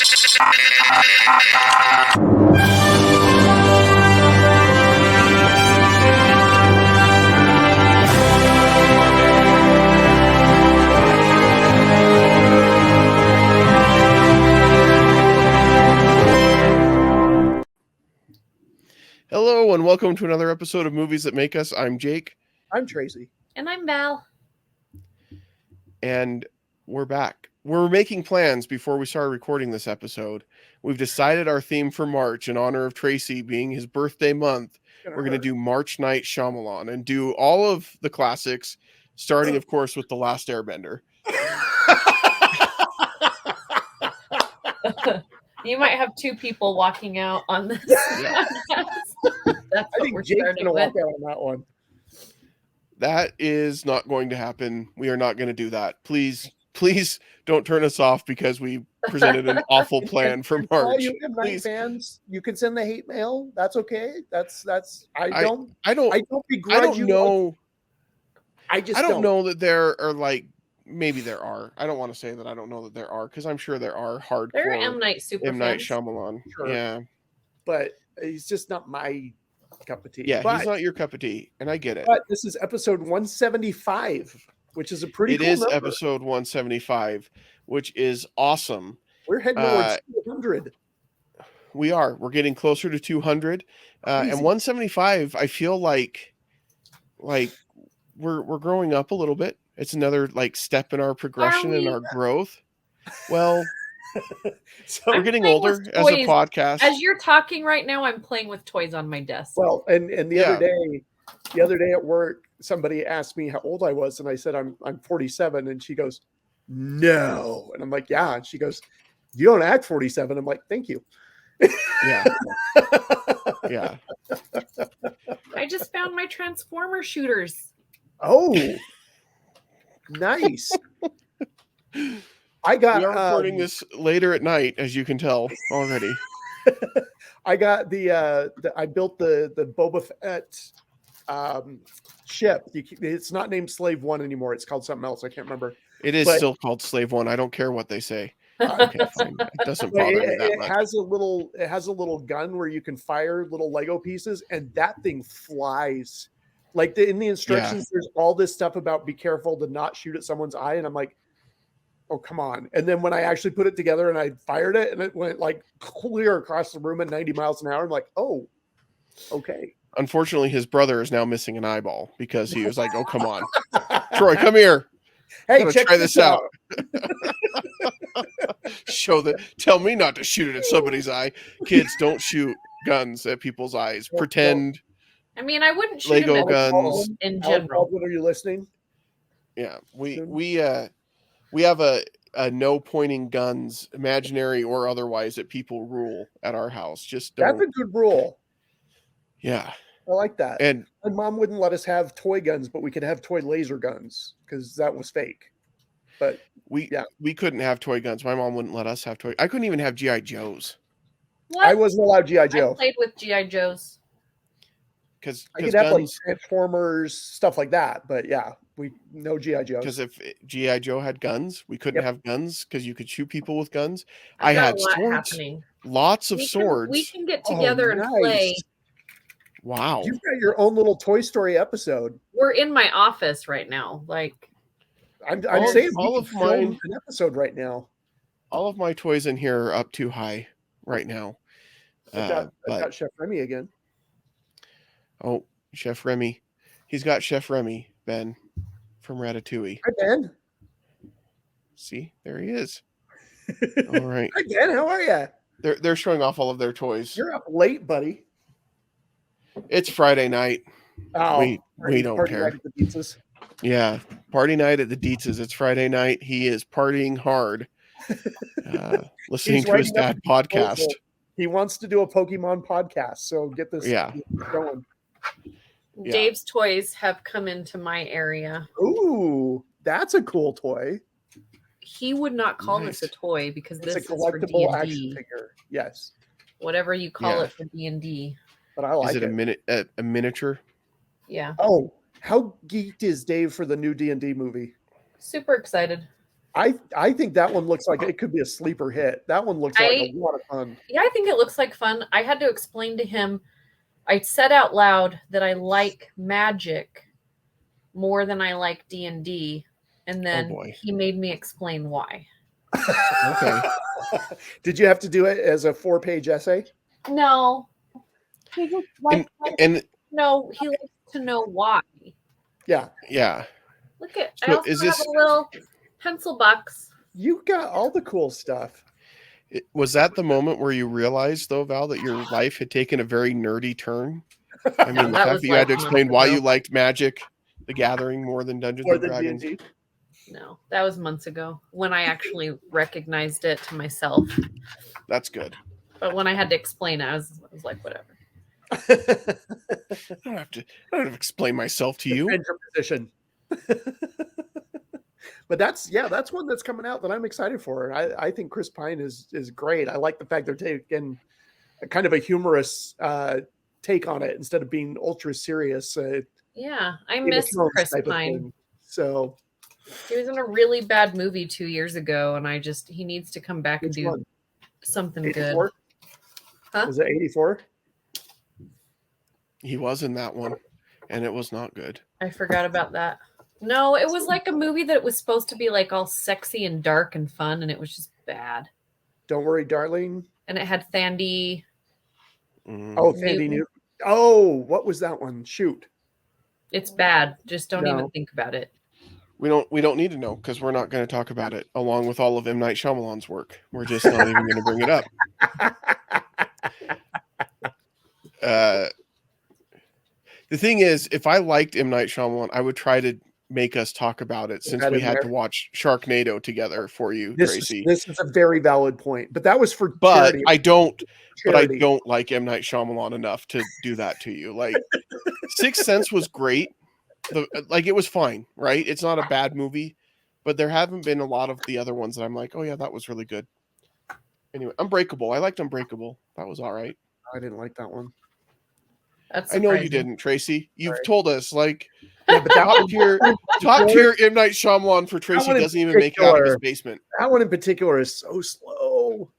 Hello and welcome to another episode of Movies That Make Us. I'm Jake. I'm Tracy. And I'm Val. And we're back. We're making plans before we started recording this episode. We've decided our theme for March in honor of Tracy being his birthday month. We're going to do March Night Shyamalan and do all of the classics, starting, of course, with The Last Airbender. You might have two people walking out on this. Yeah. That's I think Jake's going to walk out on that one. That is not going to happen. We are not going to do that. Please don't turn us off because we presented an awful plan for March. All you M. Night fans, you can send the hate mail. That's okay. I don't begrudge you. I don't know that there are maybe there are. I don't want to say that I don't know that there are because I'm sure there are hardcore There are M. Night super M. Night fans. Shyamalan. Sure. Yeah. But he's just not my cup of tea. Yeah, he's not your cup of tea, and I get it. But this is episode 175, which is a pretty cool number. Episode 175, which is awesome. We're heading towards 200. We are. We're getting closer to 200. And 175, I feel like we're growing up a little bit. It's another step in our progression and our growth. Well, so we're getting older as a podcast. As you're talking right now, I'm playing with toys on my desk. Well, and the other day at work, somebody asked me how old I was, and I said I'm 47, and she goes, "No," and I'm like, "Yeah," and she goes, "You don't act 47." I'm like, "Thank you." Yeah. Yeah. I just found my Transformer shooters. Oh, nice. We are recording this later at night, as you can tell already. I got I built the Boba Fett ship. It's not named Slave One anymore. It's called something else. I can't remember. It is still called Slave One. I don't care what they say. Okay, fine. It doesn't bother me that much. It has a little gun where you can fire little Lego pieces, and that thing flies. In the instructions, there's all this stuff about be careful to not shoot at someone's eye, and I'm like, oh, come on. And then when I actually put it together and I fired it and it went clear across the room at 90 miles an hour, I'm like, oh, okay. Unfortunately, his brother is now missing an eyeball because he was like, oh, come on. Troy, come here. Hey, try this out. Tell me not to shoot it at somebody's eye. Kids, don't shoot guns at people's eyes. Pretend. I mean, I wouldn't shoot Lego them guns in general. What are you listening? Yeah, we have a no pointing guns, imaginary or otherwise, at people rule at our house. Just don't. That's a good rule. Yeah, I like that. And my mom wouldn't let us have toy guns, but we could have toy laser guns because that was fake. But we couldn't have toy guns. My mom wouldn't let us have toy. I couldn't even have GI Joes. What? I wasn't allowed GI Joe. I played with GI Joes. Because I could have Transformers, stuff like that, but no GI Joes. Because if GI Joe had guns, we couldn't have guns because you could shoot people with guns. I had swords, lots of swords. We can get together and play. Wow, you've got your own little Toy Story episode. We're in my office right now. I'm saying, all of mine an episode right now. All of my toys in here are up too high right now. I've got Chef Remy again. Oh, Chef Remy. He's got Chef Remy, Ben, from Ratatouille. Hi, Ben. See, there he is. All right. Hi, Ben. How are you? They're showing off all of their toys. You're up late, buddy. It's Friday night. Oh, we don't care. Yeah, party night at the Dietz's. It's Friday night. He is partying hard, listening to his dad podcast. He wants to do a Pokemon podcast, so get this going. Yeah. Dave's toys have come into my area. Ooh, that's a cool toy. He would not call this a toy because this is for collectible action figure. Yes, whatever you call it for D&D. But I like it. Is it a miniature? Yeah. Oh, how geeked is Dave for the new D&D movie? Super excited. I think that one looks like it could be a sleeper hit. That one looks like a lot of fun. Yeah, I think it looks like fun. I had to explain to him. I said out loud that I like Magic more than I like D&D, and then he made me explain why. Okay. Did you have to do it as a 4-page essay? No. He just likes no, he likes to know why. Yeah. Yeah. Look at I also have a little pencil box. You got all the cool stuff. Was that the moment where you realized, though, Val, that your life had taken a very nerdy turn? I mean, the fact that you had to explain why you liked Magic the Gathering more than Dungeons and Dragons. D&D? No, that was months ago when I actually recognized it to myself. That's good. But when I had to explain it, I was like, whatever. I don't have to explain myself to you. Your position. But that's one that's coming out that I'm excited for. I think Chris Pine is great. I like the fact they're taking a kind of a humorous take on it instead of being ultra serious. Yeah, I miss Chris Pine. So he was in a really bad movie 2 years ago, and he needs to come back and do something 84? good. Huh? Was it 84? He was in that one, and it was not good. I forgot about that. No, it was like a movie that was supposed to be like all sexy and dark and fun, and it was just bad. Don't Worry, Darling. And it had Thandie. Oh, Thandie Newton. Oh, what was that one? Shoot. It's bad. Just don't even think about it. We don't need to know because we're not going to talk about it along with all of M. Night Shyamalan's work. We're just not even going to bring it up. The thing is, if I liked M. Night Shyamalan, I would try to make us talk about it since we had to watch Sharknado together for you, Tracy. This is a very valid point, but that was for charity. I don't like M. Night Shyamalan enough to do that to you. Like Sixth Sense was great. It was fine, right? It's not a bad movie, but there haven't been a lot of the other ones that I'm like, oh yeah, that was really good. Anyway, Unbreakable. I liked Unbreakable. That was all right. I didn't like that one. I know you didn't, Tracy. You've told us but top tier M. Night Shyamalan for Tracy doesn't even make it out of his basement. That one in particular is so slow.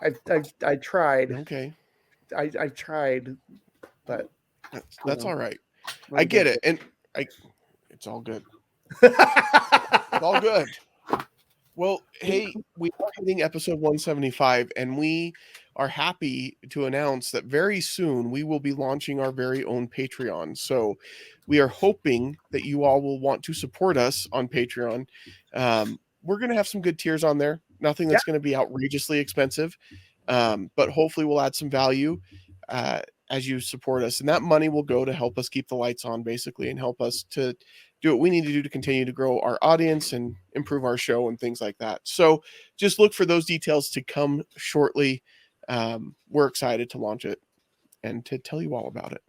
I tried. Okay. I tried, but that's all right. I get it, and it's all good. It's all good. Well, hey, we are hitting episode 175, and we are happy to announce that very soon we will be launching our very own Patreon. So we are hoping that you all will want to support us on Patreon. We're going to have some good tiers on there. Nothing that's going to be outrageously expensive, but hopefully we'll add some value as you support us. And that money will go to help us keep the lights on, basically, and help us to do what we need to do to continue to grow our audience and improve our show and things like that. So just look for those details to come shortly. We're excited to launch it and to tell you all about it.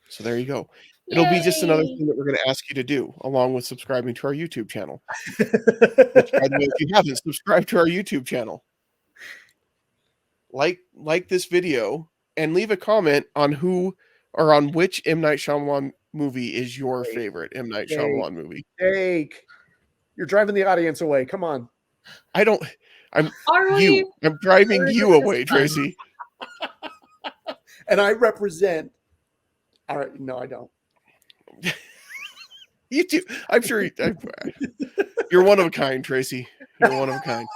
So there you go. It'll be just another thing that we're going to ask you to do, along with subscribing to our YouTube channel. Which, by the way, if you haven't subscribed to our YouTube channel, like this video and leave a comment on which M. Night Shyamalan movie is your favorite M. Night Shyamalan movie. Jake, you're driving the audience away. Come on. I'm driving you away, Tracy. And I represent. All right, no, I don't. You too. I'm sure you're one of a kind, Tracy. You're one of a kind.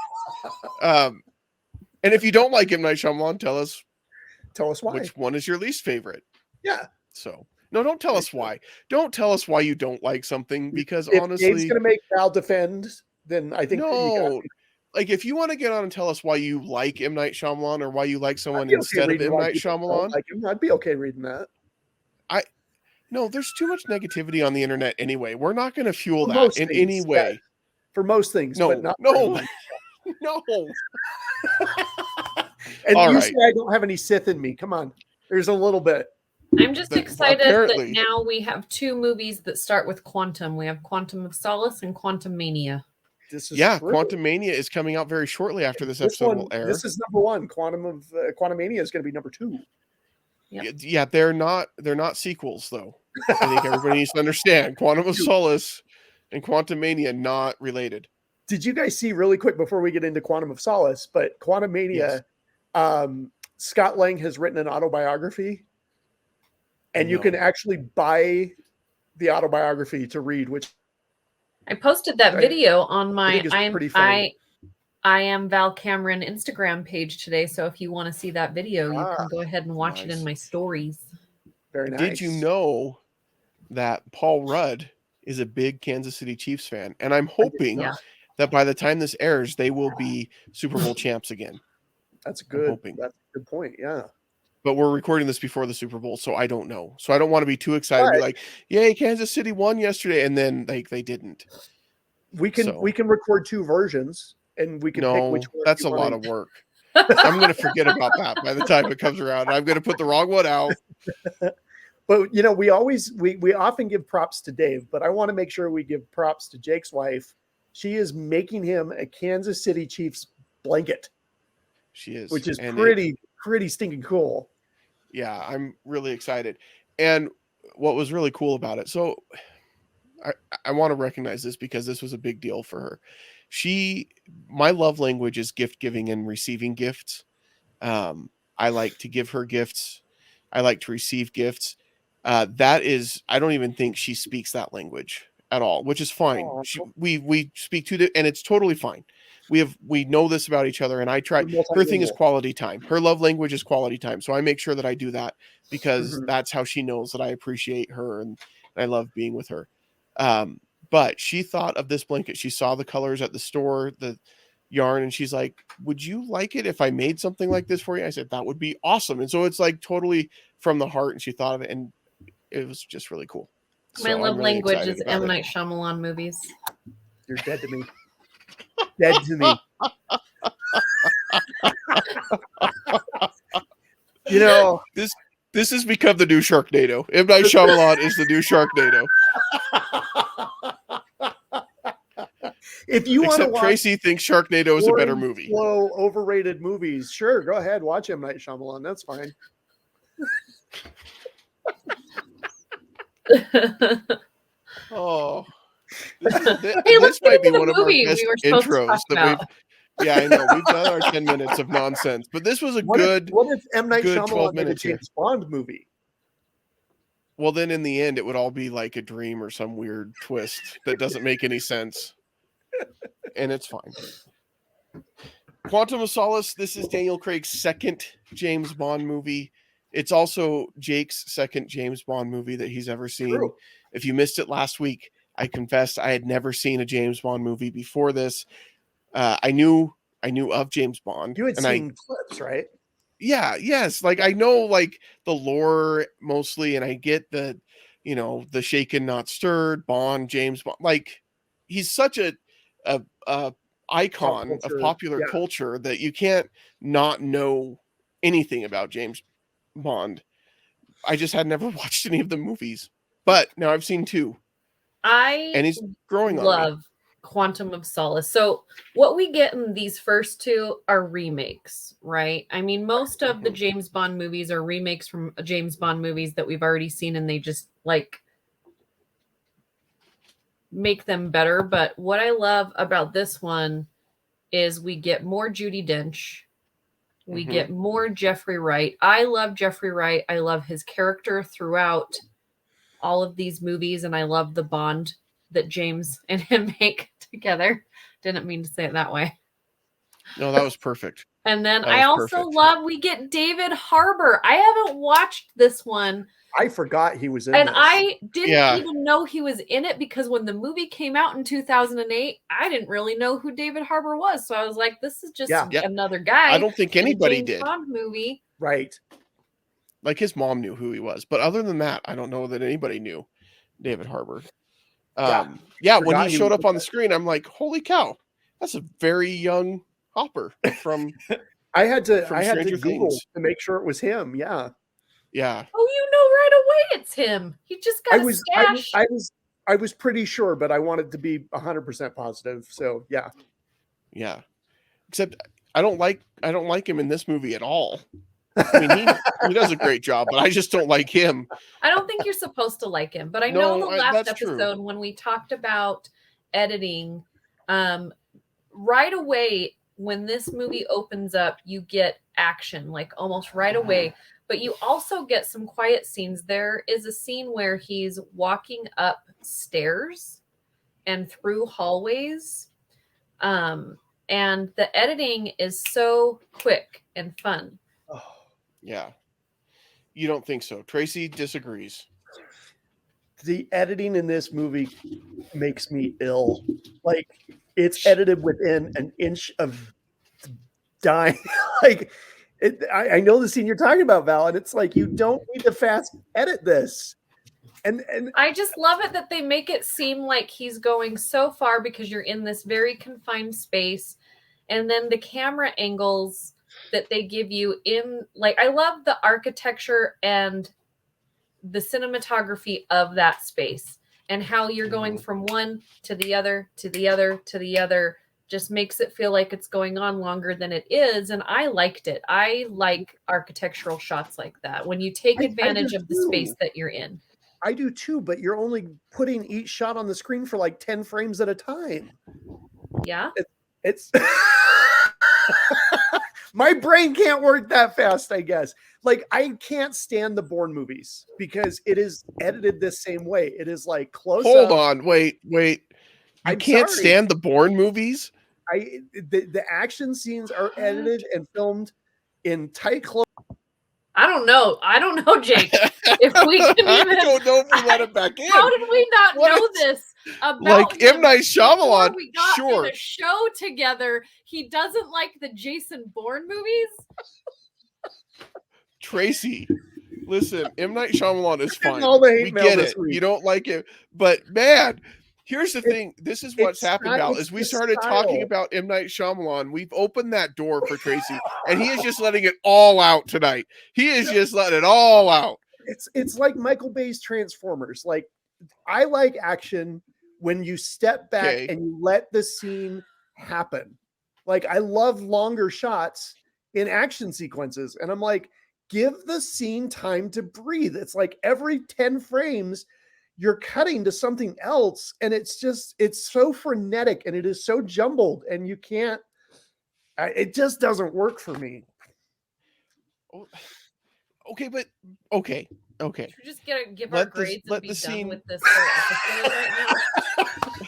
And if you don't like M. Night Shyamalan, tell us why. Which one is your least favorite? Yeah. So no, don't tell us why. Don't tell us why you don't like something, because if honestly, Dave's going to make Val defend, then I think no. Like if you want to get on and tell us why you like M. Night Shyamalan or why you like someone instead of M. Night Shyamalan, I'd be okay reading that. No, there's too much negativity on the internet anyway. We're not going to fuel that in any way. For most things, no, but not no. And all you say I don't have any Sith in me. Come on. There's a little bit. I'm just excited that now we have two movies that start with quantum. We have Quantum of Solace and Quantum Mania. Quantum Mania is coming out very shortly after this episode will air. This is number one. Quantum Mania is going to be number 2. Yep. Yeah, they're not sequels though. I think everybody needs to understand. Quantum of Solace And Quantumania not related. Did you guys see really quick before we get into Quantum of Solace? But Quantumania, Scott Lang has written an autobiography, and you can actually buy the autobiography to read. Which I posted that video on my I am Val Cameron Instagram page today. So if you want to see that video, you can go ahead and watch it in my stories. Very nice. Did you know that Paul Rudd is a big Kansas City Chiefs fan? And I'm hoping that by the time this airs, they will be Super Bowl champs again. That's good. That's a good point. Yeah. But we're recording this before the Super Bowl, so I don't know. So I don't want to be too excited. Be like, yay, Kansas City won yesterday, and then they didn't. We can record two versions, and we can pick which one. That's a lot of work. I'm going to forget about that by the time it comes around. I'm going to put the wrong one out. But we often give props to Dave, but I want to make sure we give props to Jake's wife. She is making him a Kansas City Chiefs blanket. She is, which is pretty stinking cool. Yeah, I'm really excited. And what was really cool about it, so I want to recognize this because this was a big deal for her. My love language is gift giving and receiving gifts. I like to give her gifts. I like to receive gifts. I don't even think she speaks that language at all, which is fine. We speak to it, and it's totally fine. We know this about each other, and I try. Her thing is quality time. Her love language is quality time. So I make sure that I do that because that's how she knows that I appreciate her and I love being with her. But she thought of this blanket. She saw the colors at the store, the yarn, and she's like, would you like it if I made something like this for you? I said, that would be awesome. And so it's like totally from the heart, and she thought of it, and it was just really cool. My love language is M. Night Shyamalan movies. You're dead to me. Dead to me. This has become the new Sharknado. M. Night Shyamalan is the new Sharknado. If you want to watch, Tracy thinks Sharknado is a better movie. Slow, overrated movies. Sure, go ahead, watch M. Night Shyamalan. That's fine. Oh, this might be one of our best intros that we've. Yeah, I know we've done our 10 minutes of nonsense, but this was what if M. Night Shyamalan made a James Bond movie? Well, then in the end, it would all be like a dream or some weird twist that doesn't make any sense, and it's fine. Quantum of Solace. This is Daniel Craig's second James Bond movie. It's also Jake's second James Bond movie that he's ever seen. True. If you missed it last week, I confessed I had never seen a James Bond movie before this. I knew of James Bond. You had seen clips, right? Yeah, yes. Like I know like the lore mostly, and I get the shaken not stirred Bond, James Bond. Like he's such a icon of popular culture that you can't not know anything about James Bond. I just had never watched any of the movies, but now I've seen two. And he's growing on me. Love Quantum of Solace. So what we get in these first two are remakes, right? I mean, most of the James Bond movies are remakes from James Bond movies that we've already seen, and they just like make them better. But what I love about this one is we get more Judi Dench. We get more Jeffrey Wright. I love Jeffrey Wright. I love his character throughout all of these movies, and I love the bond that James and him make together. Didn't mean to say it that way. No, that was perfect. And then I also love we get David Harbour. I haven't watched this one. I forgot he was in and this. I didn't even know he was in it because when the movie came out in 2008, I didn't really know who David Harbour was. So I was like, this is just another guy. I don't think anybody did. Bond movie. Right. Like his mom knew who he was. But other than that, I don't know that anybody knew David Harbour. When he showed up on the screen, I'm like, holy cow, that's a very young Hopper from I had to Stranger Google Things to make sure it was him. Yeah. Yeah. Oh, you know right away it's him. He just got a stash. I was pretty sure, but I wanted to be 100% positive. So yeah. Yeah. Except I don't like him in this movie at all. I mean, he does a great job, but I just don't like him. I don't think you're supposed to like him, but I know the last episode when we talked about editing, right away when this movie opens up, you get action like almost right away, but you also get some quiet scenes. There is a scene where he's walking up stairs and through hallways, and the editing is so quick and fun. Yeah. You don't think so? Tracy disagrees. The editing in this movie makes me ill. Like, it's edited within an inch of dying. Like, I know the scene you're talking about, Val, and it's like, you don't need to fast edit this. And I just love it that they make it seem like he's going so far because you're in this very confined space, and then the camera angles that they give you in, like, I love the architecture and the cinematography of that space, and how you're going from one to the other to the other to the other just makes it feel like it's going on longer than it is. And I liked it. I like architectural shots like that when you take advantage of the space that you're in. I do too, but you're only putting each shot on the screen for like 10 frames at a time. Yeah. It's my brain can't work that fast, I guess. Like, I can't stand the Bourne movies because it is edited the same way. It is like close Hold up. on, wait. You can't stand the Bourne movies? The action scenes are edited and filmed in tight close. I don't know, Jake. If we can even, I don't know if we let it back in. How did we not know this about like him M. Night Shyamalan? We got sure. in a show together. He doesn't like the Jason Bourne movies. Tracy, listen, M. Night Shyamalan is fine. We get it. You don't like it, but man. Here's the thing. This is what's happened, Val. As we started talking about M. Night Shyamalan, we've opened that door for Tracy, and he is just letting it all out tonight. He is just letting it all out. It's like Michael Bay's Transformers. Like, I like action when you step back and you let the scene happen. Like, I love longer shots in action sequences, and I'm like, give the scene time to breathe. It's like every 10 frames you're cutting to something else, and it's so frenetic and it is so jumbled, and you can't, it just doesn't work for me. Okay, but okay. We're just gonna give our grades and be done with this whole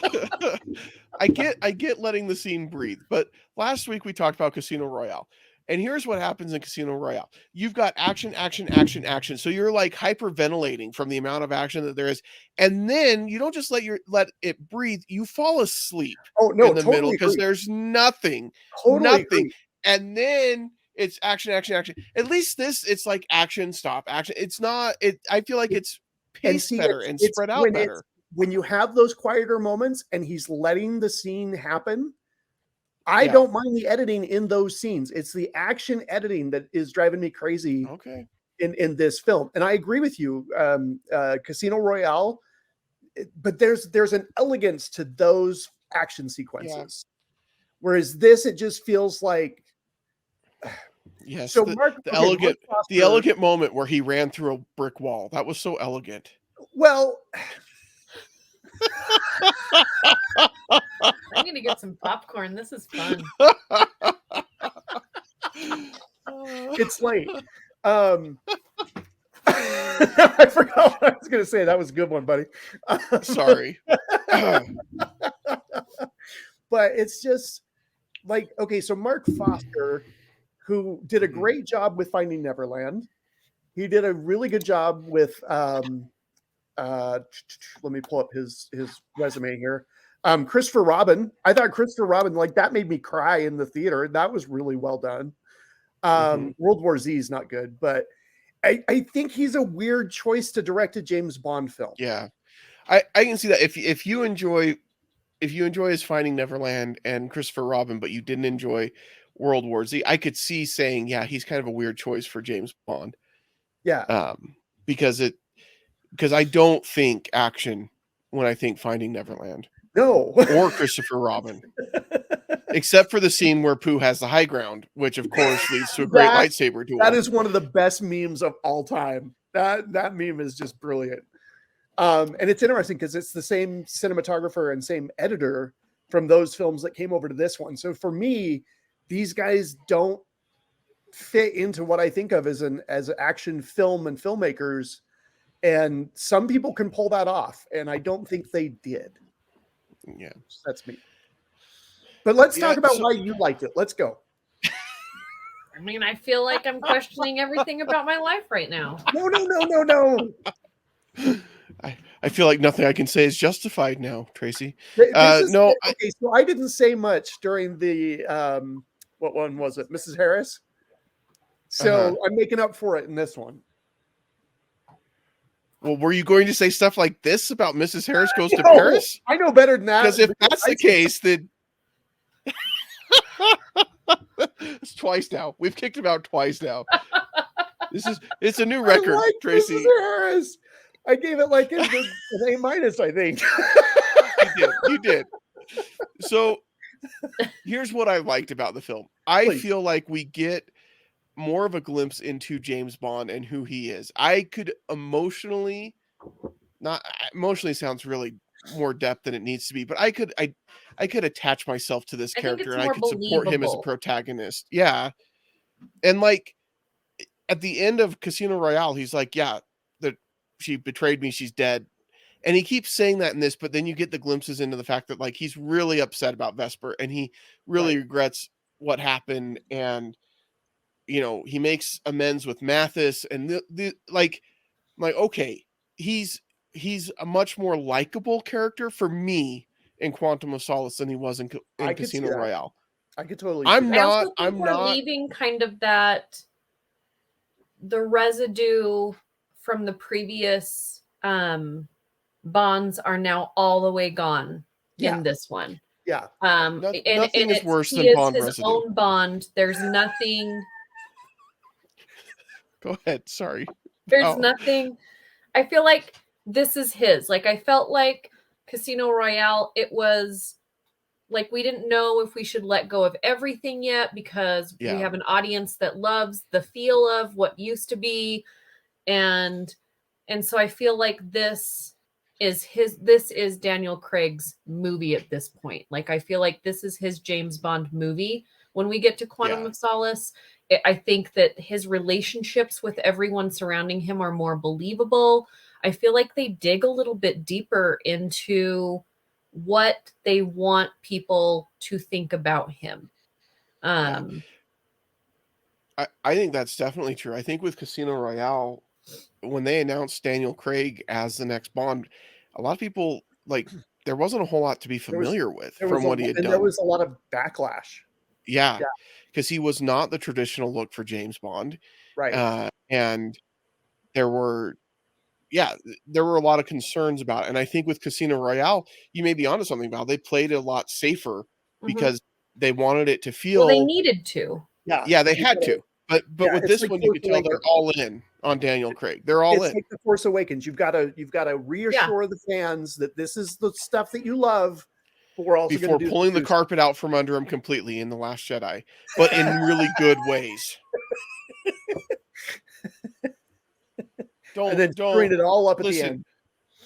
episode right now. I get letting the scene breathe, but last week we talked about Casino Royale. And here's what happens in Casino Royale. You've got action. So you're like hyperventilating from the amount of action that there is. And then you don't just let it breathe. You fall asleep in the middle because there's nothing. Nothing. And then it's action. At least it's like action, stop, action. It's not, I feel like it's paced better and spread out better. When you have those quieter moments and he's letting the scene happen, I don't mind the editing in those scenes. It's the action editing that is driving me crazy in this film. And I agree with you, Casino Royale, but there's an elegance to those action sequences. Whereas this, it just feels like... Yes, so the elegant moment where he ran through a brick wall. That was so elegant. Well... I'm gonna get some popcorn. This is fun. It's late. I forgot what I was gonna say. That was a good one, buddy. Sorry. But it's just like, okay, so Mark Foster, who did a great job with Finding Neverland. He did a really good job with let me pull up his resume here. Christopher Robin. I thought Christopher Robin, like, that made me cry in the theater. That was really well done. World War Z is not good, but I think he's a weird choice to direct a James Bond film. Yeah, I can see that. If you enjoy his Finding Neverland and Christopher Robin, but you didn't enjoy World War Z, I could see saying, yeah, he's kind of a weird choice for James Bond. Yeah. Because I don't think action when I think Finding Neverland. No. Or Christopher Robin. Except for the scene where Pooh has the high ground, which of course leads to a great lightsaber duel. That is one of the best memes of all time. That meme is just brilliant. And it's interesting because it's the same cinematographer and same editor from those films that came over to this one. So for me, these guys don't fit into what I think of as action film and filmmakers. And some people can pull that off, and I don't think they did. Yeah, that's me. But let's talk about why you liked it. Let's go. I mean, I feel like I'm questioning everything about my life right now. No. I feel like nothing I can say is justified now, Tracy. Okay, so I didn't say much during the what one was it, Mrs. Harris? So I'm making up for it in this one. Well, were you going to say stuff like this about Mrs. Harris Goes to Paris? I know better than that. Because if that's the case, then it's twice now. We've kicked him out twice now. It's a new record, Tracy. Mrs. Harris. I gave it like an A-, I think. You did. So here's what I liked about the film. I feel like we get more of a glimpse into James Bond and who he is. I could emotionally sounds really more depth than it needs to be, but I could attach myself to this character and I could support him as a protagonist. Yeah. And like at the end of Casino Royale, he's like, yeah, that she betrayed me, she's dead. And he keeps saying that in this, but then you get the glimpses into the fact that like he's really upset about Vesper and he really regrets what happened, and you know, he makes amends with Mathis, and like okay, he's a much more likable character for me in Quantum of Solace than he was in Casino Royale. I could totally. I'm not leaving kind of that the residue from the previous Bonds are now all the way gone in this one. Yeah. Nothing is worse than Bond residue. His own Bond. There's nothing. Go ahead. Sorry. There's nothing. I feel like this is his. Like I felt like Casino Royale, it was like we didn't know if we should let go of everything yet because we have an audience that loves the feel of what used to be, and so I feel like this is Daniel Craig's movie at this point. Like I feel like this is his James Bond movie. When we get to Quantum of Solace, I think that his relationships with everyone surrounding him are more believable. I feel like they dig a little bit deeper into what they want people to think about him. I think that's definitely true. I think with Casino Royale, when they announced Daniel Craig as the next Bond, a lot of people, like, there wasn't a whole lot to be familiar with from what he had done. There was a lot of backlash. Yeah, because he was not the traditional look for James Bond. Right. And there were a lot of concerns about it. And I think with Casino Royale, you may be onto something about it. They played it a lot safer because they wanted it to feel... Well, they needed to. Yeah, they had to. But with this one, you can tell they're all in on Daniel Craig. They're all in. It's like The Force Awakens. You've got to reassure the fans that this is the stuff that you love. But we're also before pulling the carpet out from under him completely in The Last Jedi, but in really good ways. And then screen it all up at the end.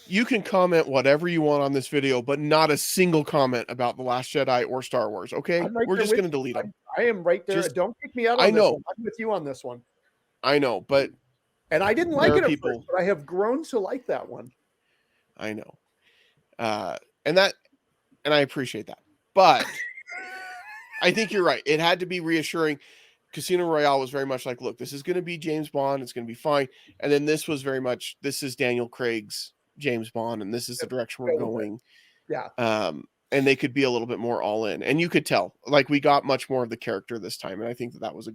You can comment whatever you want on this video, but not a single comment about The Last Jedi or Star Wars. Okay, we're just going to delete them. I am right there. Don't kick me out on this one. I'm with you on this one. I know, but I didn't like it at first, but I have grown to like that one. I know, and I appreciate that, but I think you're right. It had to be reassuring. Casino Royale was very much like, look, this is going to be James Bond. It's going to be fine. And then this was very much, this is Daniel Craig's James Bond, and this is the direction we're going. Yeah. And they could be a little bit more all in, and you could tell, like, we got much more of the character this time. And I think that was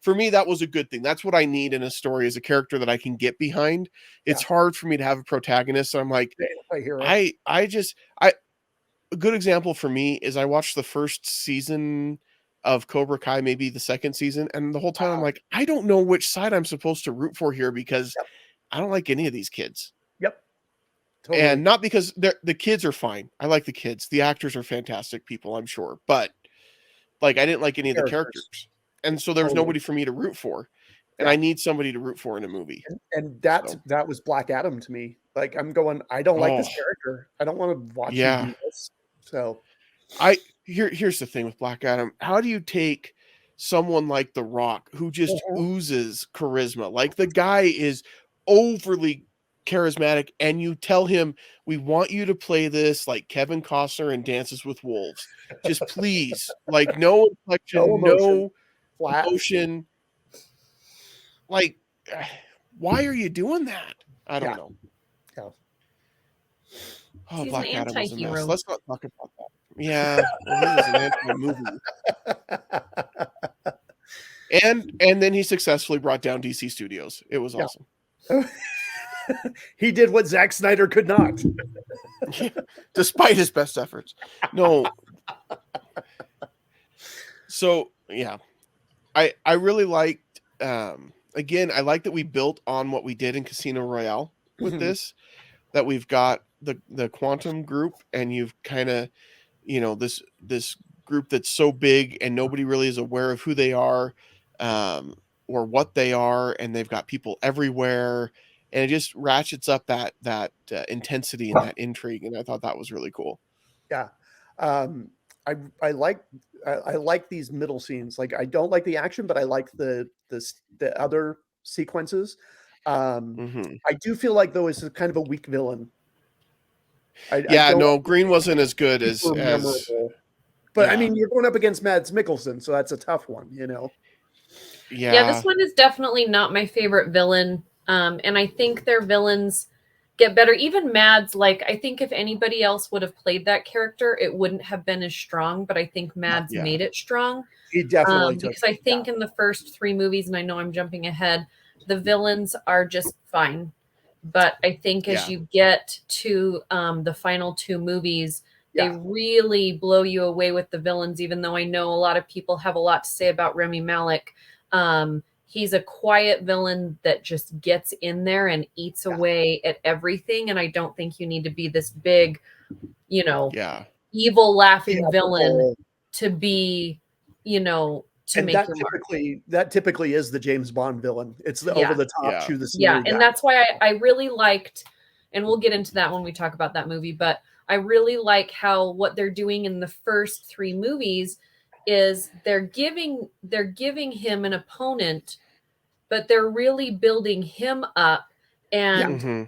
for me, that was a good thing. That's what I need in a story, is a character that I can get behind. It's hard for me to have a protagonist. So I'm like, a good example for me is I watched the first season of Cobra Kai, maybe the second season, and the whole time I'm like, I don't know which side I'm supposed to root for here, because I don't like any of these kids. Yep. Totally. And not because the kids are fine. I like the kids. The actors are fantastic people, I'm sure. But like, I didn't like any of the characters. And so there was nobody for me to root for. and I need somebody to root for in a movie. And that was Black Adam to me. Like, I'm going, I don't like this character. I don't want to watch you do this. So here's the thing with Black Adam. How do you take someone like The Rock, who just oozes charisma? Like, the guy is overly charismatic, and you tell him, we want you to play this like Kevin Costner in Dances with Wolves. Just please, like, no inflection, no emotion. Like, why are you doing that? I don't know. Yeah. Oh, Black Adam was a mess. Let's not talk about that. Yeah, well, he was an anti-movie. And then he successfully brought down DC Studios. It was awesome. He did what Zack Snyder could not. Despite his best efforts. No. So, yeah. I really liked, again, I like that we built on what we did in Casino Royale with this, that we've got the Quantum group, and you've kind of, this group that's so big and nobody really is aware of who they are, or what they are, and they've got people everywhere, and it just ratchets up that intensity and that intrigue, and I thought that was really cool. Yeah. I like these middle scenes. Like, I don't like the action, but I like the other sequences. I do feel like, though, it's kind of a weak villain. Green wasn't as good as but I mean, you're going up against Mads Mikkelsen, so that's a tough one, Yeah, this one is definitely not my favorite villain. And I think their villains get better. Even Mads, like, I think if anybody else would have played that character, it wouldn't have been as strong, but I think Mads made it strong. He definitely took because I think in the first 3 movies, and I know I'm jumping ahead, the villains are just fine. But I think as you get to the final 2 movies, they really blow you away with the villains, even though I know a lot of people have a lot to say about Rami Malek. He's a quiet villain that just gets in there and eats away at everything. And I don't think you need to be this big, evil laughing villain to be, to and make that your that typically is the James Bond villain. It's the over the top, chew the scenery guy. And that's why I really liked, and we'll get into that when we talk about that movie, but I really like how what they're doing in the first 3 movies is they're giving him an opponent, but they're really building him up and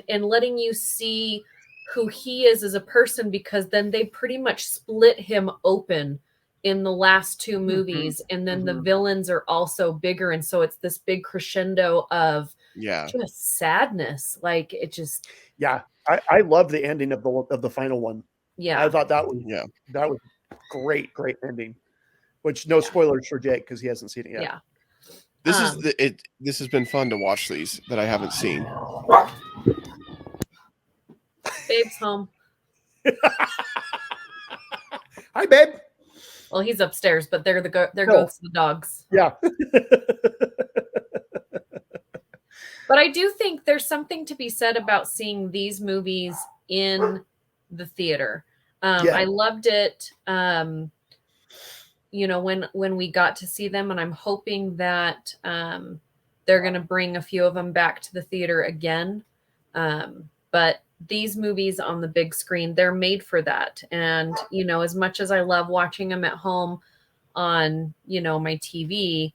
letting you see who he is as a person, because then they pretty much split him open in the last 2 movies, and then the villains are also bigger, and so it's this big crescendo of just sadness. Like, it just I love the ending of the final one. I thought that was great ending. Which, no spoilers for Jake, because he hasn't seen it yet. This has been fun to watch these that I haven't seen. Babe's home. Hi, babe. Well, he's upstairs, but there goes the dogs. Yeah. But I do think there's something to be said about seeing these movies in the theater. I loved it. When we got to see them, and I'm hoping that they're going to bring a few of them back to the theater again. But these movies on the big screen, they're made for that. And, as much as I love watching them at home on, my TV,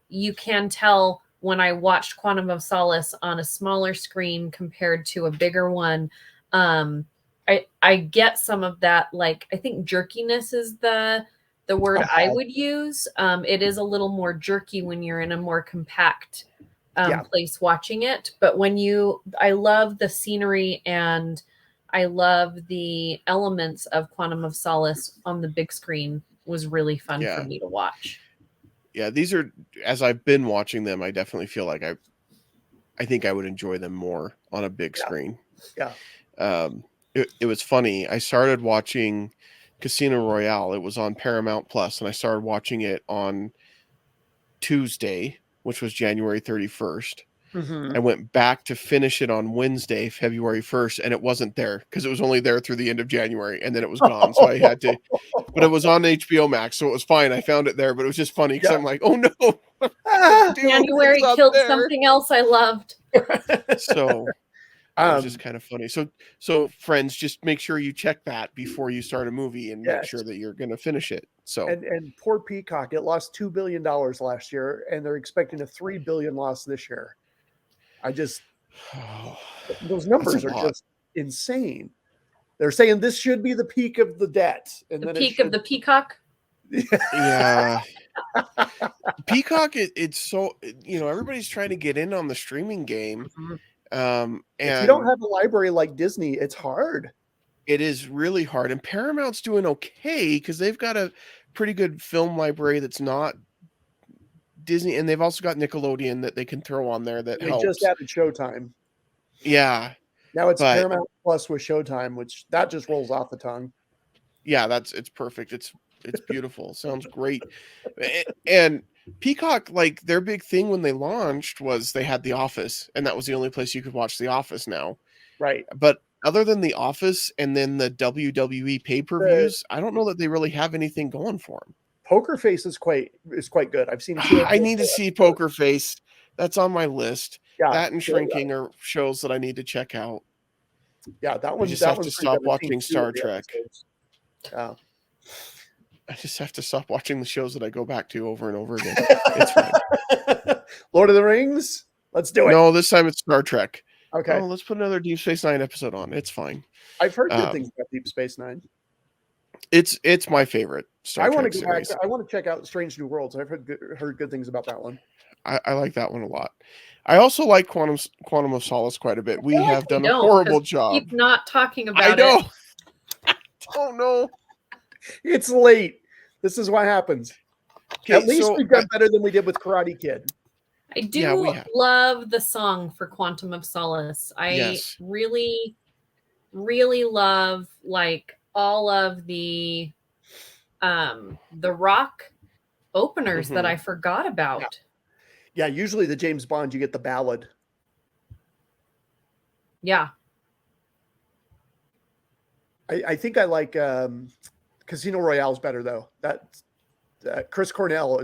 you can tell when I watched Quantum of Solace on a smaller screen compared to a bigger one, I get some of that, like, I think jerkiness is the word I would use. It is a little more jerky when you're in a more compact place watching it. But I love the scenery, and I love the elements of Quantum of Solace on the big screen. Was really fun for me to watch. Yeah, these are, as I've been watching them, I definitely feel like I think I would enjoy them more on a big screen. Yeah. It was funny. I started watching Casino Royale. It was on Paramount Plus, and I started watching it on Tuesday, which was January 31st. Mm-hmm. I went back to finish it on Wednesday, February 1st, and it wasn't there because it was only there through the end of January, and then it was gone. So I had to, but it was on HBO Max, so it was fine. I found it there, but it was just funny because I'm like, oh no, January killed something else I loved. So it was just kind of funny. So friends, just make sure you check that before you start a movie and make sure that you're going to finish it. So and poor Peacock, it lost $2 billion last year, and they're expecting a $3 billion loss this year. Those numbers are just insane. They're saying this should be the peak of the debt, and the peak of the Peacock. Yeah. Peacock, it's so, everybody's trying to get in on the streaming game. And if you don't have a library like Disney, it's hard. It is really hard. And Paramount's doing okay because they've got a pretty good film library that's not Disney, and they've also got Nickelodeon that they can throw on there that helps. They just added Showtime. Yeah. Now it's Paramount Plus with Showtime, which that just rolls off the tongue. Yeah, it's perfect. It's beautiful. Sounds great. And Peacock, like their big thing when they launched was they had The Office, and that was the only place you could watch The Office now. Right. But other than The Office and then the WWE pay-per-views, I don't know that they really have anything going for them. Poker Face is quite good. I've seen. I need to see Poker Face. That's on my list. Yeah, that and Shrinking are shows that I need to check out. Yeah, that one. I just have to stop watching Star Trek. Yeah. I just have to stop watching the shows that I go back to over and over again. It's fine. Lord of the Rings. Let's do it. No, this time it's Star Trek. Okay. Oh, let's put another Deep Space Nine episode on. It's fine. I've heard good things about Deep Space Nine. It's my favorite Star Trek want to go series. back. I want to check out Strange New Worlds. I've heard good things about that one. I like that one a lot. I also like Quantum of Solace quite a bit. We have done a horrible job. Keep not talking about I know. it. Oh no. It's late. This is what happens. Okay, at least we've done better than we did with Karate Kid. I do love the song for Quantum of Solace. I really, really love like all of the rock openers that I forgot about. Yeah, usually the James Bond, you get the ballad. Yeah. I think I like Casino Royale is better though. That Chris Cornell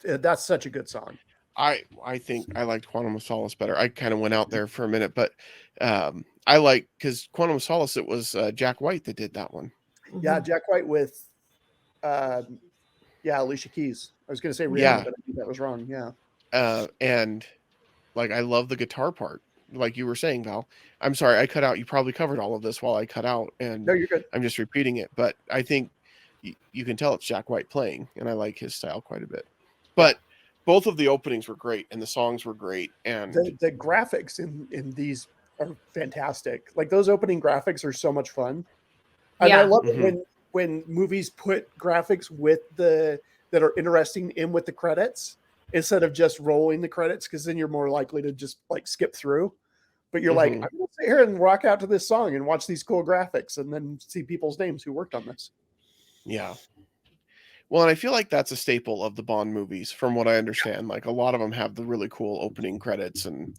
that's such a good song. I think I liked Quantum of Solace better. I kind of went out there for a minute, but I like because Quantum of Solace, it was Jack White that did that one. Yeah, Jack White with Alicia Keys. I was going to say Rihanna, but I think that was wrong. Yeah. And like I love the guitar part, like you were saying, Val. I'm sorry, I cut out. You probably covered all of this while I cut out, and no, you're good. I'm just repeating it, but I think you can tell it's Jack White playing, and I like his style quite a bit. But both of the openings were great, and the songs were great, and the graphics in these are fantastic. Like those opening graphics are so much fun, and I love it when movies put graphics with that are interesting in with the credits instead of just rolling the credits, because then you're more likely to just like skip through. But you're like, I'm going to sit here and rock out to this song and watch these cool graphics and then see people's names who worked on this. Yeah. Well, and I feel like that's a staple of the Bond movies, from what I understand. Like a lot of them have the really cool opening credits and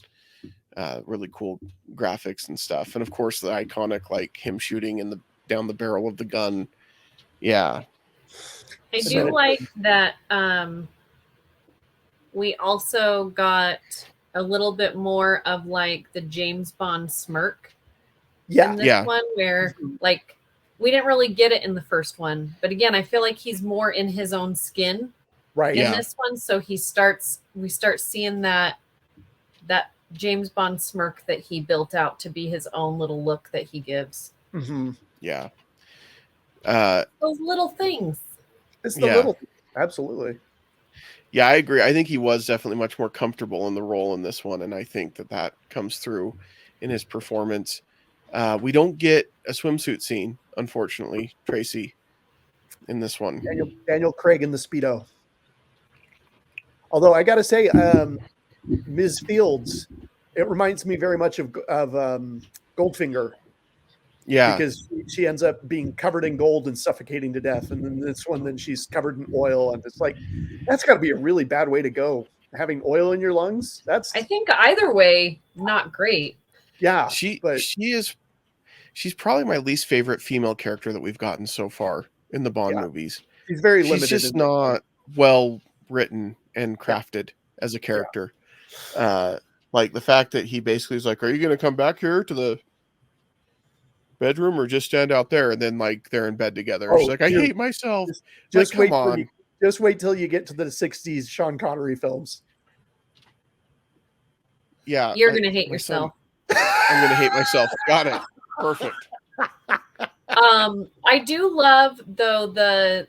really cool graphics and stuff. And of course, the iconic, like him shooting down the barrel of the gun. Yeah. I do like that we also got a little bit more of like the James Bond smirk in this one, where like we didn't really get it in the first one, but again, I feel like he's more in his own skin in this one, so we start seeing that James Bond smirk that he built out to be his own little look that he gives. Yeah. Those little things. It's the little things. Absolutely. Yeah, I agree. I think he was definitely much more comfortable in the role in this one, and I think that comes through in his performance. We don't get a swimsuit scene, unfortunately, Tracy, in this one. Daniel Craig in the Speedo. Although I got to say, Ms. Fields, it reminds me very much of Goldfinger. Yeah. Because she ends up being covered in gold and suffocating to death. And then this one, then she's covered in oil. And it's like, that's got to be a really bad way to go. having oil in your lungs. I think either way, not great. Yeah, she's probably my least favorite female character that we've gotten so far in the Bond movies. She's very limited. She's just not well written and crafted as a character. Like the fact that he basically is like, "Are you going to come back here to the bedroom or just stand out there?" And then like they're in bed together. She's like, "I hate myself." Just like, come on. Just wait till you get to the 60s Sean Connery films. Yeah. You're going to hate yourself. I'm going to hate myself. Got it. Perfect. I do love though the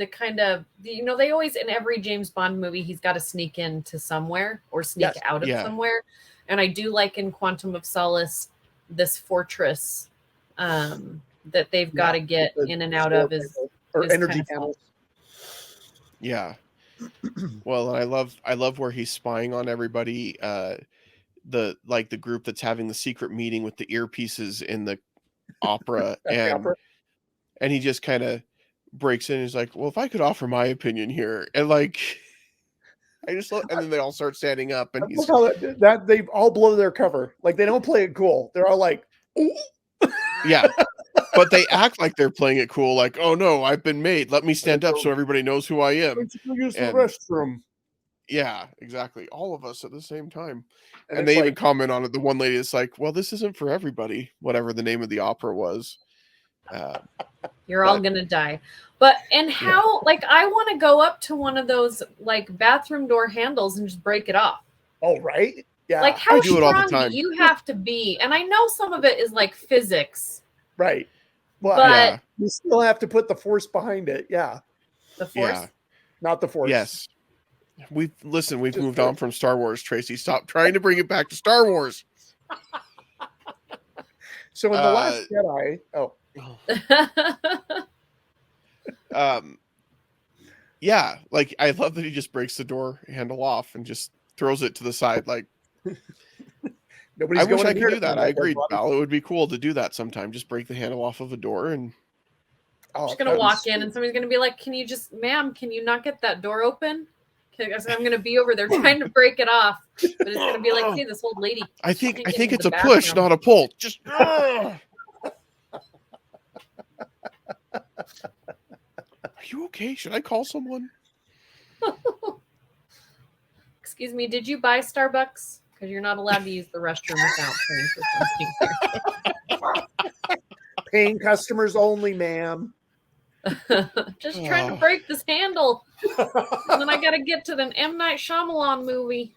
kind of, you know, they always, in every James Bond movie, he's got to sneak into somewhere or sneak out of somewhere. And I do like in Quantum of Solace, this fortress that they've got to get in and out of is energy panels. Yeah. Well, I love where he's spying on everybody. The group that's having the secret meeting with the earpieces in the opera, and he just kind of breaks in. And he's like, "Well, if I could offer my opinion here," and like, I just love, and then they all start standing up, and he's that they all blow their cover. Like they don't play it cool. They're all like, "Ooh." Yeah. But they act like they're playing it cool, like, "Oh no, I've been made. Let me stand up so everybody knows who I am." Use the restroom. Yeah, exactly. All of us at the same time. And they even comment on it. The one lady is like, "Well, this isn't for everybody," whatever the name of the opera was. You're all gonna die. But how like I want to go up to one of those like bathroom door handles and just break it off. Oh, right. Yeah. Like how strong do you have to be? And I know some of it is like physics. Right. Well, but you still have to put the force behind it. Yeah. The force? Yeah. Not the force. Yes. We've moved on from Star Wars, Tracy. Stop trying to bring it back to Star Wars. So in The Last Jedi, yeah, like I love that he just breaks the door handle off and just throws it to the side. Like, nobody's I wish I could do that. I agree, Val. It would be cool to do that sometime. Just break the handle off of a door and. I'm just gonna walk in and somebody's gonna be like, "Can you just, ma'am, can you not get that door open?" I'm going to be over there trying to break it off, but it's going to be like, "Hey, this old lady." I think it's a push, not a pull. Just. Are you okay? Should I call someone? Excuse me. Did you buy Starbucks? Because you're not allowed to use the restroom without paying for something. Paying customers only, ma'am. Just trying to break this handle, and then I got to get to the M. Night Shyamalan movie.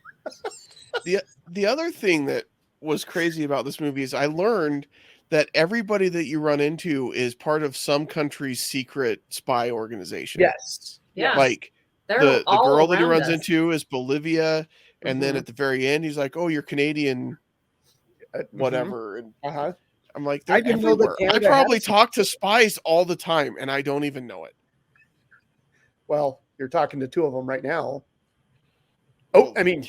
The other thing that was crazy about this movie is I learned that everybody that you run into is part of some country's secret spy organization. Yes. Yeah. Like the girl that he runs into is Bolivia, and then at the very end he's like, "Oh, you're Canadian, whatever." And I'm like, they're everywhere. I probably talk to spies all the time, and I don't even know it. Well, you're talking to two of them right now. Oh, I mean,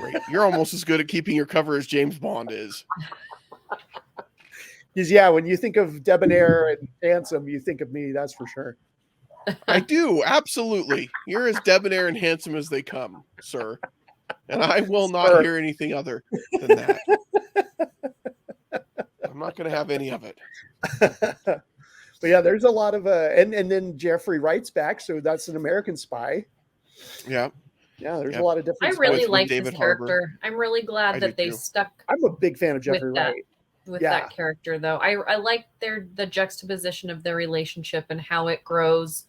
right. You're almost as good at keeping your cover as James Bond is. Because when you think of debonair and handsome, you think of me. That's for sure. I do, absolutely. You're as debonair and handsome as they come, sir. And I will not hear anything other than that. I'm not going to have any of it. But yeah, there's a lot of and then Jeffrey Wright's back, so that's an American spy. Yeah. Yeah, there's a lot of different. I really like this character. I'm really glad that they stuck. I'm a big fan of Jeffrey Wright. With that character, though, I like the juxtaposition of their relationship and how it grows,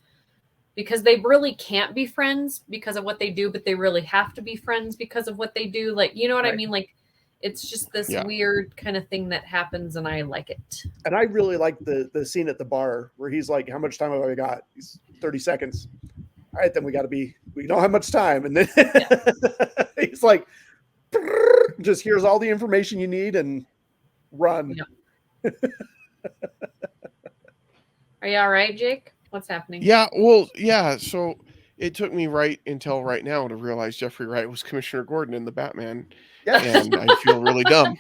because they really can't be friends because of what they do, but they really have to be friends because of what they do. Like, you know what I mean? Like, it's just this weird kind of thing that happens, and I like it. And I really like the scene at the bar where he's like, "How much time have I got?" He's 30 seconds. All right, then we don't have much time. And then he's like, just here's all the information you need and run. Yeah. Are you all right, Jake? What's happening? Yeah, well, yeah. So it took me until right now to realize Jeffrey Wright was Commissioner Gordon in the Batman. Yeah. And I feel really dumb.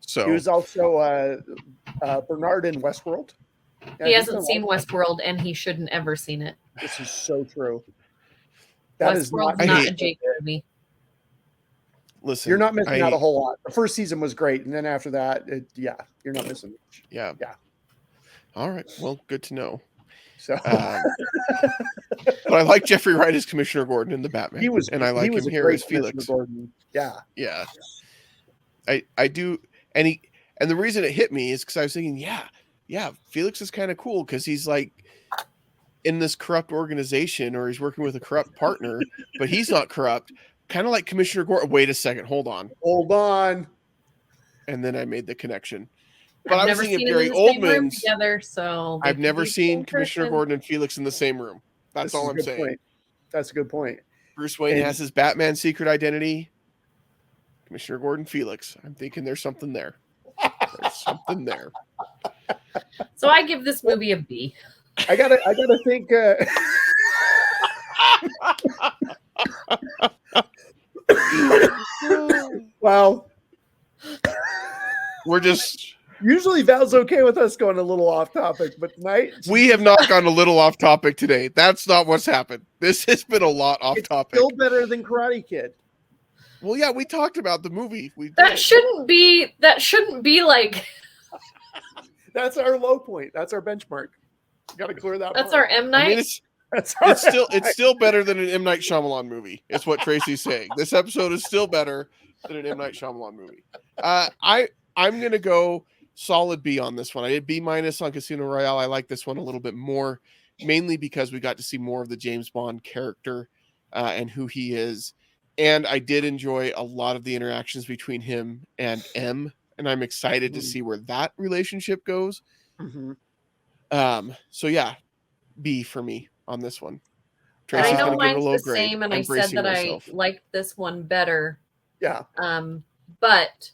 So he was also Bernard in Westworld. Yeah, he hasn't seen Westworld, and he shouldn't ever seen it. This is so true. That is not a Jake movie. Listen, you're not missing out a whole lot. The first season was great, and then after that, you're not missing much. Yeah. All right. Well, good to know. So, but I like Jeffrey Wright as Commissioner Gordon in the Batman. I like him here as Felix. Gordon. Yeah. I do, and the reason it hit me is because I was thinking, Felix is kind of cool because he's like in this corrupt organization, or he's working with a corrupt partner, but he's not corrupt. Kind of like Commissioner Gordon. Wait a second. Hold on. And then I made the connection. But I was thinking Gary Oldman's together, so I've never seen Commissioner Gordon and Felix in the same room. That's all I'm saying. That's a good point. Bruce Wayne has his Batman secret identity. Commissioner Gordon, Felix. I'm thinking there's something there. There's something there. So I give this movie a B. I gotta think. Well, we're just. Usually Val's okay with us going a little off topic, but tonight we have not gone a little off topic today. That's not what's happened. This has been a lot off topic. Still better than Karate Kid. Well, yeah, we talked about the movie. That shouldn't be like. That's our low point. That's our benchmark. Got to clear that. That's our M. Night. I mean, it's still better than an M. Night Shyamalan movie. It's what Tracy's saying. This episode is still better than an M. Night Shyamalan movie. I'm gonna go solid B on this one. I did B- on Casino Royale. I like this one a little bit more, mainly because we got to see more of the James Bond character and who he is. And I did enjoy a lot of the interactions between him and M, and I'm excited to see where that relationship goes. So yeah, B for me on this one. Tracy's I know mine's the same, and I said that myself. I liked this one better. Yeah. But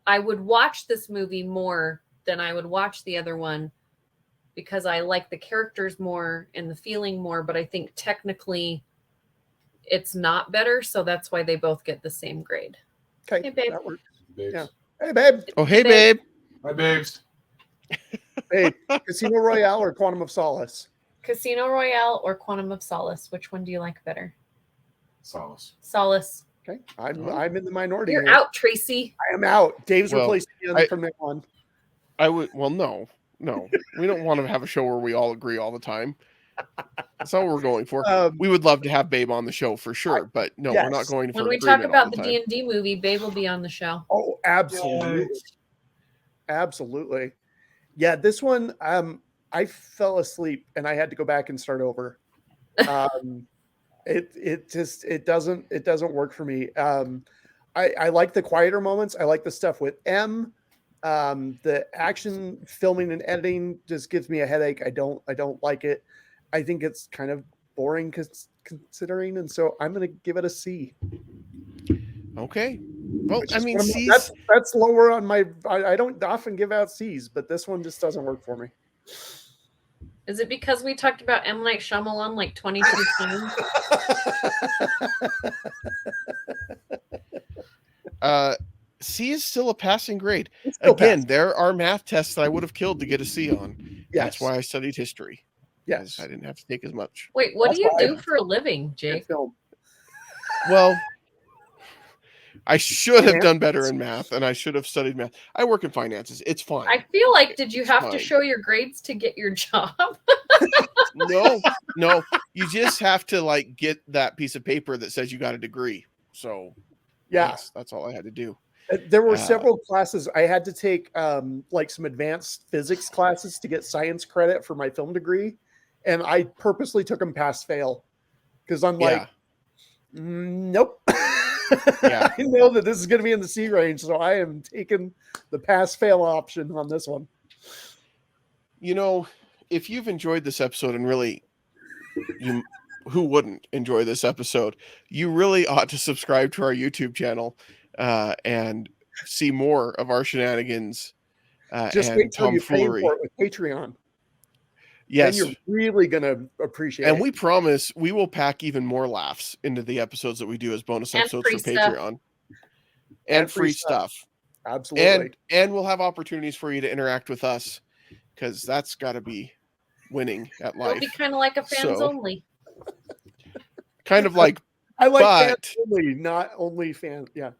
I would watch this movie more than I would watch the other one because I like the characters more and the feeling more, but I think technically it's not better, so that's why they both get the same grade. Okay, hey, babe. That works. Yeah. Hey, babe. Oh, hey, babe. Hi, babes. Hey, Casino Royale or Quantum of Solace? Casino Royale or Quantum of Solace? Which one do you like better? Solace. Solace. Okay, I'm in the minority. You're out, Tracy. I am out. Dave's replacing me from now on. I would. Well, no. We don't want to have a show where we all agree all the time. That's not what we're going for. We would love to have Babe on the show for sure, but no, we're not going for. When we talk about the D&D movie, Babe will be on the show. Oh, absolutely, absolutely. Yeah, this one, I fell asleep and I had to go back and start over. It doesn't work for me. I like the quieter moments. I like the stuff with M. The action filming and editing just gives me a headache. I don't like it. I think it's kind of boring considering, and so I'm going to give it a C. Okay. Well, I mean, C's that's lower on my. I don't often give out C's, but this one just doesn't work for me. Is it because we talked about M. Night Shyamalan like 22 times? C is still a passing grade. Again, there are math tests that I would have killed to get a C on. Yes. That's why I studied history. Yes. I didn't have to take as much. Wait, what do you do for a living, Jake? Well, I should have done better in math, and I should have studied math. I work in finances. It's fine. I feel like, did you have to show your grades to get your job? No. You just have to get that piece of paper that says you got a degree. So, yes, that's all I had to do. There were several classes I had to take, some advanced physics classes to get science credit for my film degree, and I purposely took them pass fail because I'm nope. Yeah. I know that this is going to be in the C range, so I am taking the pass fail option on this one. You know, if you've enjoyed this episode, and really, who wouldn't enjoy this episode? You really ought to subscribe to our YouTube channel. And see more of our shenanigans just and wait till you pay tomfoolery for it with Patreon. Yes, and you're really gonna appreciate and it. we promise we will pack even more laughs into the episodes that we do as bonus episodes for Patreon and free stuff. Absolutely, and we'll have opportunities for you to interact with us because that's got to be winning at life. It'll be kind of like a fans only. kind of like I like but, fans only, not only fans. Yeah.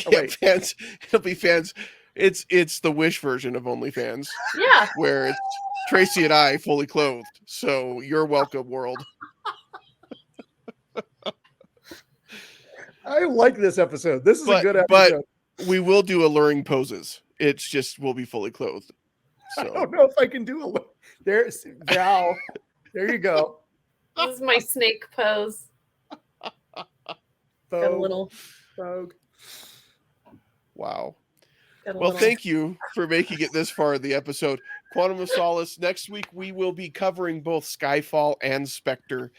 Oh, yeah, fans. It'll be fans. It's the Wish version of OnlyFans. Yeah. Where it's Tracy and I fully clothed. So you're welcome, world. I like this episode. This is a good episode. But we will do alluring poses. It's just we'll be fully clothed. So. I don't know if I can do a there's Val. There you go. This is my snake pose. Got a little Vogue. Wow. Well, thank you for making it this far in the episode. Quantum of Solace. Next week, we will be covering both Skyfall and Spectre.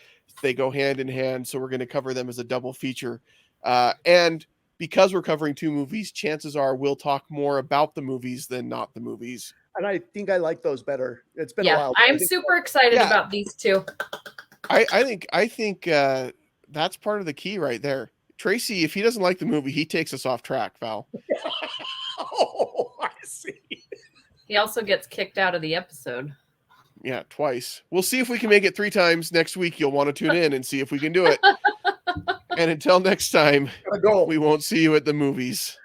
They go hand in hand, so we're going to cover them as a double feature. And because we're covering two movies, chances are we'll talk more about the movies than not the movies. And I think I like those better. It's been a while. I'm super excited about these two. I think that's part of the key right there. Tracy, if he doesn't like the movie, he takes us off track, Val. Oh, I see. He also gets kicked out of the episode. Yeah, twice. We'll see if we can make it 3 times next week. You'll want to tune in and see if we can do it. And until next time, we won't see you at the movies.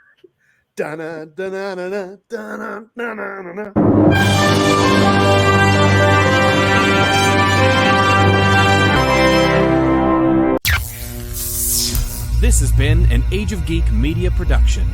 This has been an Age of Geek media production.